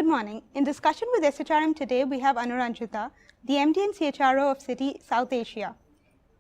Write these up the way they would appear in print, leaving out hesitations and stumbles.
morning. In discussion with SHRM today, we have Anuranjita, the MD and CHRO of Citi South Asia.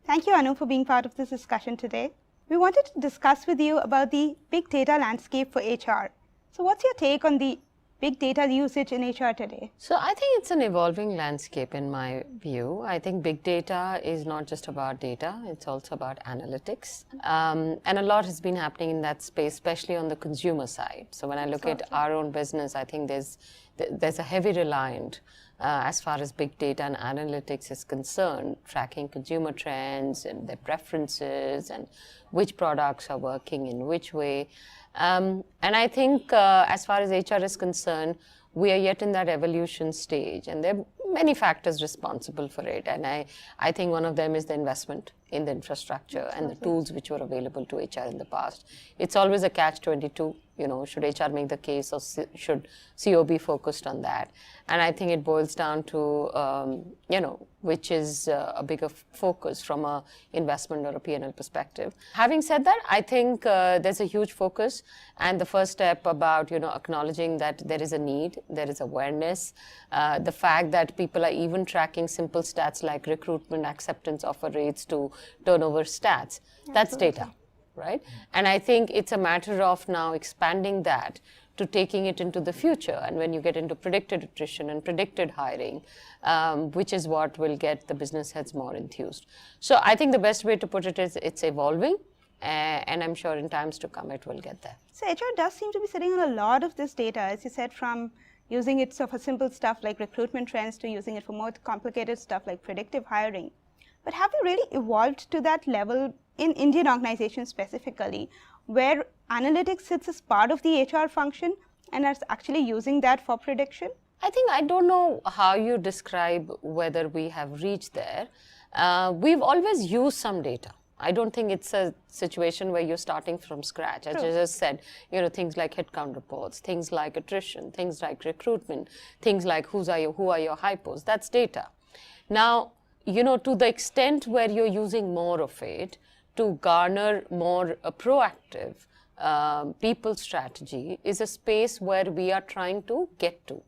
Thank you, Anu, for being part of this discussion today. We wanted to discuss with you about the big data landscape for HR. So what's your take on the big data usage in HR today? So I think it's an evolving landscape in my view. I think big data is not just about data, it's also about analytics. And a lot has been happening in that space, especially on the consumer side. So when I look at our own business, I think there's a heavy reliance as far as big data and analytics is concerned, tracking consumer trends and their preferences and which products are working in which way. And I think as far as HR is concerned, we are yet in that evolution stage, and there are many factors responsible for it. And I think one of them is the investment in the infrastructure and the tools which were available to HR in the past. It's always a catch-22, should HR make the case or should CO be focused on that? And I think it boils down to, which is a bigger focus from a investment or a P&L perspective. Having said that, I think there's a huge focus, and the first step about, acknowledging that there is a need, there is awareness, the fact that people are even tracking simple stats like recruitment, acceptance offer rates to turnover stats. That's data, right? And I think it's a matter of now expanding that to taking it into the future. And when you get into predicted attrition and predicted hiring, which is what will get the business heads more enthused. So I think the best way to put it is it's evolving, and I'm sure in times to come it will get there. So HR does seem to be sitting on a lot of this data, as you said, from using it for simple stuff like recruitment trends to using it for more complicated stuff like predictive hiring. But have we really evolved to that level in Indian organizations specifically, where analytics sits as part of the HR function and are actually using that for prediction? I don't know how you describe whether we have reached there. We've always used some data. I don't think it's a situation where you're starting from scratch. As I just said, things like headcount reports, things like attrition, things like recruitment, things like who are your hypos, that's data. Now, to the extent where you're using more of it to garner more proactive people strategy is a space where we are trying to get to.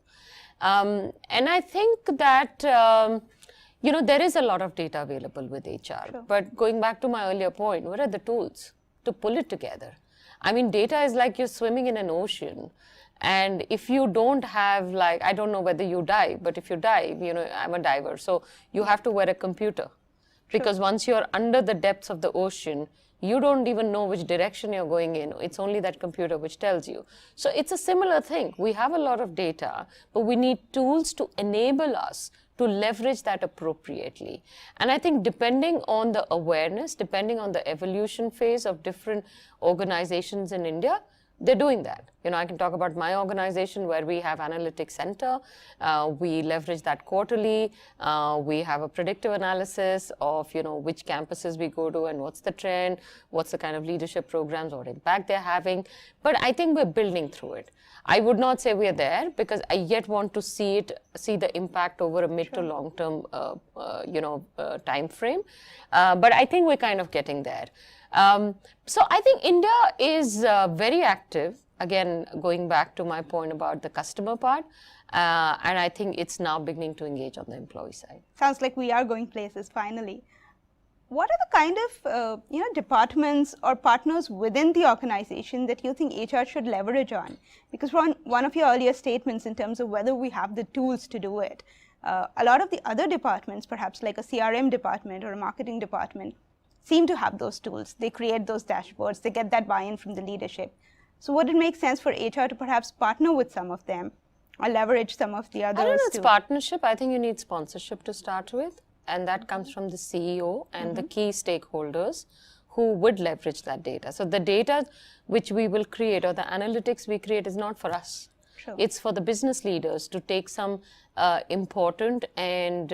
And I think that, there is a lot of data available with HR. Sure. But going back to my earlier point, what are the tools to pull it together? I mean, data is like you're swimming in an ocean. And if you don't have, I don't know whether you dive, but if you dive, I'm a diver, so you have to wear a computer. Because once you're under the depths of the ocean, you don't even know which direction you're going in. It's only that computer which tells you. So it's a similar thing. We have a lot of data, but we need tools to enable us to leverage that appropriately. And I think depending on the awareness, depending on the evolution phase of different organizations in India, they're doing that. I can talk about my organization where we have analytics center. We leverage that quarterly. We have a predictive analysis of, which campuses we go to and what's the trend, what's the kind of leadership programs, what impact they're having. But I think we're building through it. I would not say we're there because I yet want to see the impact over a mid to long term, time frame. But I think we're kind of getting there. So I think India is very active, again, going back to my point about the customer part, and I think it's now beginning to engage on the employee side. Sounds like we are going places finally. What are the kind of departments or partners within the organization that you think HR should leverage on? Because from one of your earlier statements in terms of whether we have the tools to do it, a lot of the other departments, perhaps like a CRM department or a marketing department, seem to have those tools. They create those dashboards, they get that buy-in from the leadership. So would it make sense for HR to perhaps partner with some of them or leverage some of the others? I don't know, it's partnership. I think you need sponsorship to start with, and that comes from the CEO and the key stakeholders who would leverage that data. So the data which we will create or the analytics we create is not for us. Sure. It's for the business leaders to take some important and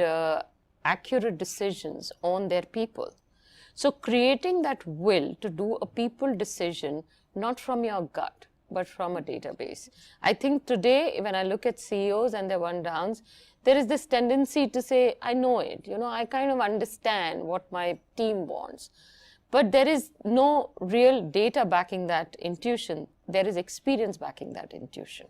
accurate decisions on their people. So creating that will to do a people decision, not from your gut, but from a database. I think today, when I look at CEOs and their one-downs, there is this tendency to say, I know it, I kind of understand what my team wants. But there is no real data backing that intuition. There is experience backing that intuition.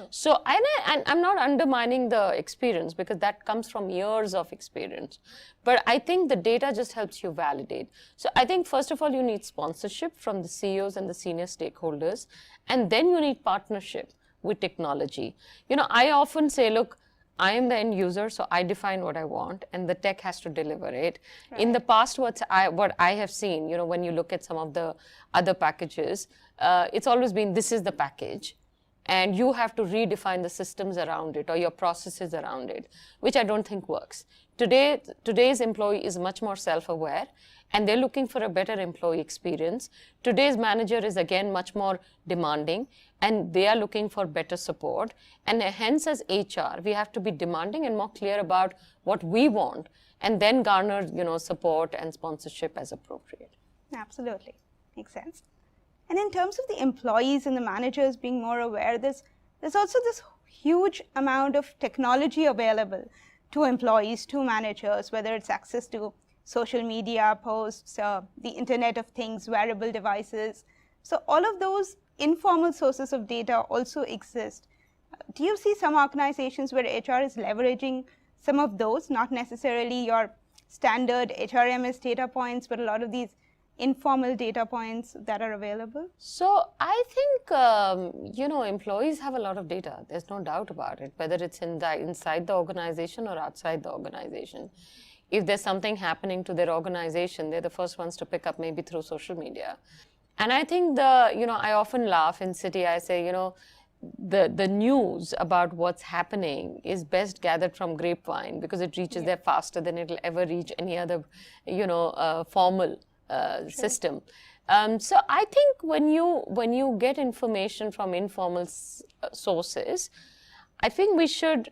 So, and I'm not undermining the experience because that comes from years of experience. But I think the data just helps you validate. So I think first of all, you need sponsorship from the CEOs and the senior stakeholders. And then you need partnership with technology. I often say, look, I am the end user, so I define what I want, and the tech has to deliver it. Right. In the past, what I have seen, when you look at some of the other packages, it's always been, this is the package, and you have to redefine the systems around it or your processes around it, which I don't think works. Today's employee is much more self-aware, and they're looking for a better employee experience. Today's manager is again much more demanding, and they are looking for better support. And hence, as HR, we have to be demanding and more clear about what we want, and then garner, support and sponsorship as appropriate. Absolutely, makes sense. And in terms of the employees and the managers being more aware, there's also this huge amount of technology available to employees, to managers, whether it's access to social media posts, the Internet of Things, wearable devices. So all of those informal sources of data also exist. Do you see some organizations where HR is leveraging some of those, not necessarily your standard HRMS data points, but a lot of these informal data points that are available? So I think, employees have a lot of data. There's no doubt about it, whether it's inside the organization or outside the organization. If there's something happening to their organization, they're the first ones to pick up, maybe through social media. And I think I often laugh in Citi. I say, the news about what's happening is best gathered from grapevine because it reaches there faster than it'll ever reach any other, formal system. So I think when you get information from informal sources, I think we should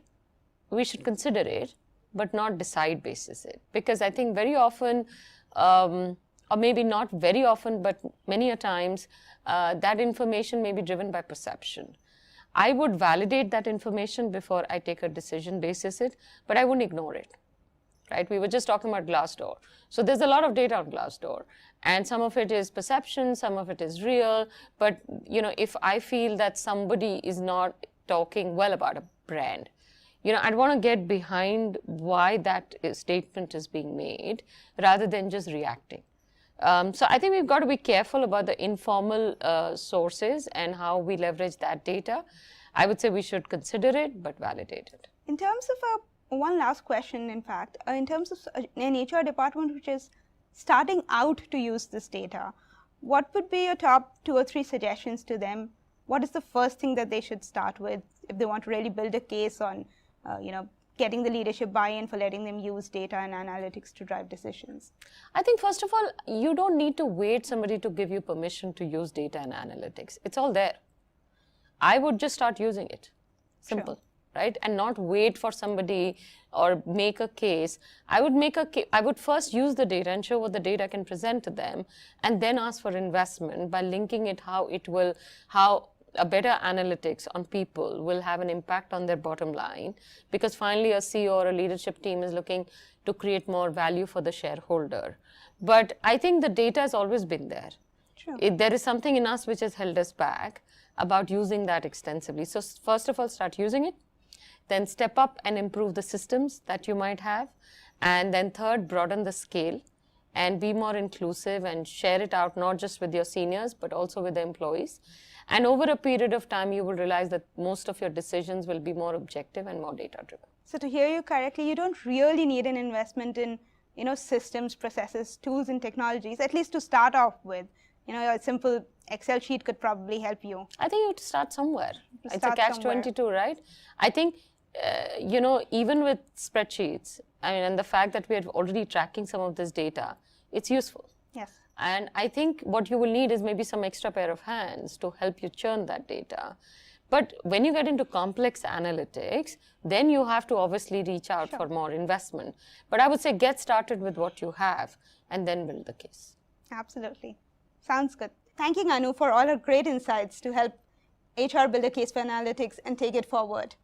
consider it, but not decide basis it, because I think very often, or maybe not very often, but many a times, that information may be driven by perception. I would validate that information before I take a decision basis it, but I wouldn't ignore it. Right? We were just talking about Glassdoor. So there's a lot of data on Glassdoor, and some of it is perception, some of it is real. But if I feel that somebody is not talking well about a brand, I'd want to get behind why that statement is being made rather than just reacting. So I think we've got to be careful about the informal sources and how we leverage that data. I would say we should consider it, but validate it. In terms of one last question, in fact, in terms of an HR department which is starting out to use this data, what would be your top 2 or 3 suggestions to them? What is the first thing that they should start with if they want to really build a case on, getting the leadership buy-in for letting them use data and analytics to drive decisions? I think first of all, you don't need to wait somebody to give you permission to use data and analytics. It's all there. I would just start using it. Simple. Sure. Right? And not wait for somebody or make a case. I would first use the data and show what the data can present to them, and then ask for investment by linking it how a better analytics on people will have an impact on their bottom line, because finally a CEO or a leadership team is looking to create more value for the shareholder. But I think the data has always been there. True. There is something in us which has held us back about using that extensively. So first of all, start using it. Then step up and improve the systems that you might have. And then third, broaden the scale and be more inclusive and share it out, not just with your seniors, but also with the employees. And over a period of time, you will realize that most of your decisions will be more objective and more data-driven. So to hear you correctly, you don't really need an investment in, systems, processes, tools, and technologies, at least to start off with. A simple Excel sheet could probably help you. I think you have to start somewhere. It's a catch-22, right? I think, even with spreadsheets, and the fact that we are already tracking some of this data, it's useful. Yes. And I think what you will need is maybe some extra pair of hands to help you churn that data. But when you get into complex analytics, then you have to obviously reach out for more investment. But I would say get started with what you have and then build the case. Absolutely. Sounds good. Thanking Anu for all her great insights to help HR build a case for analytics and take it forward.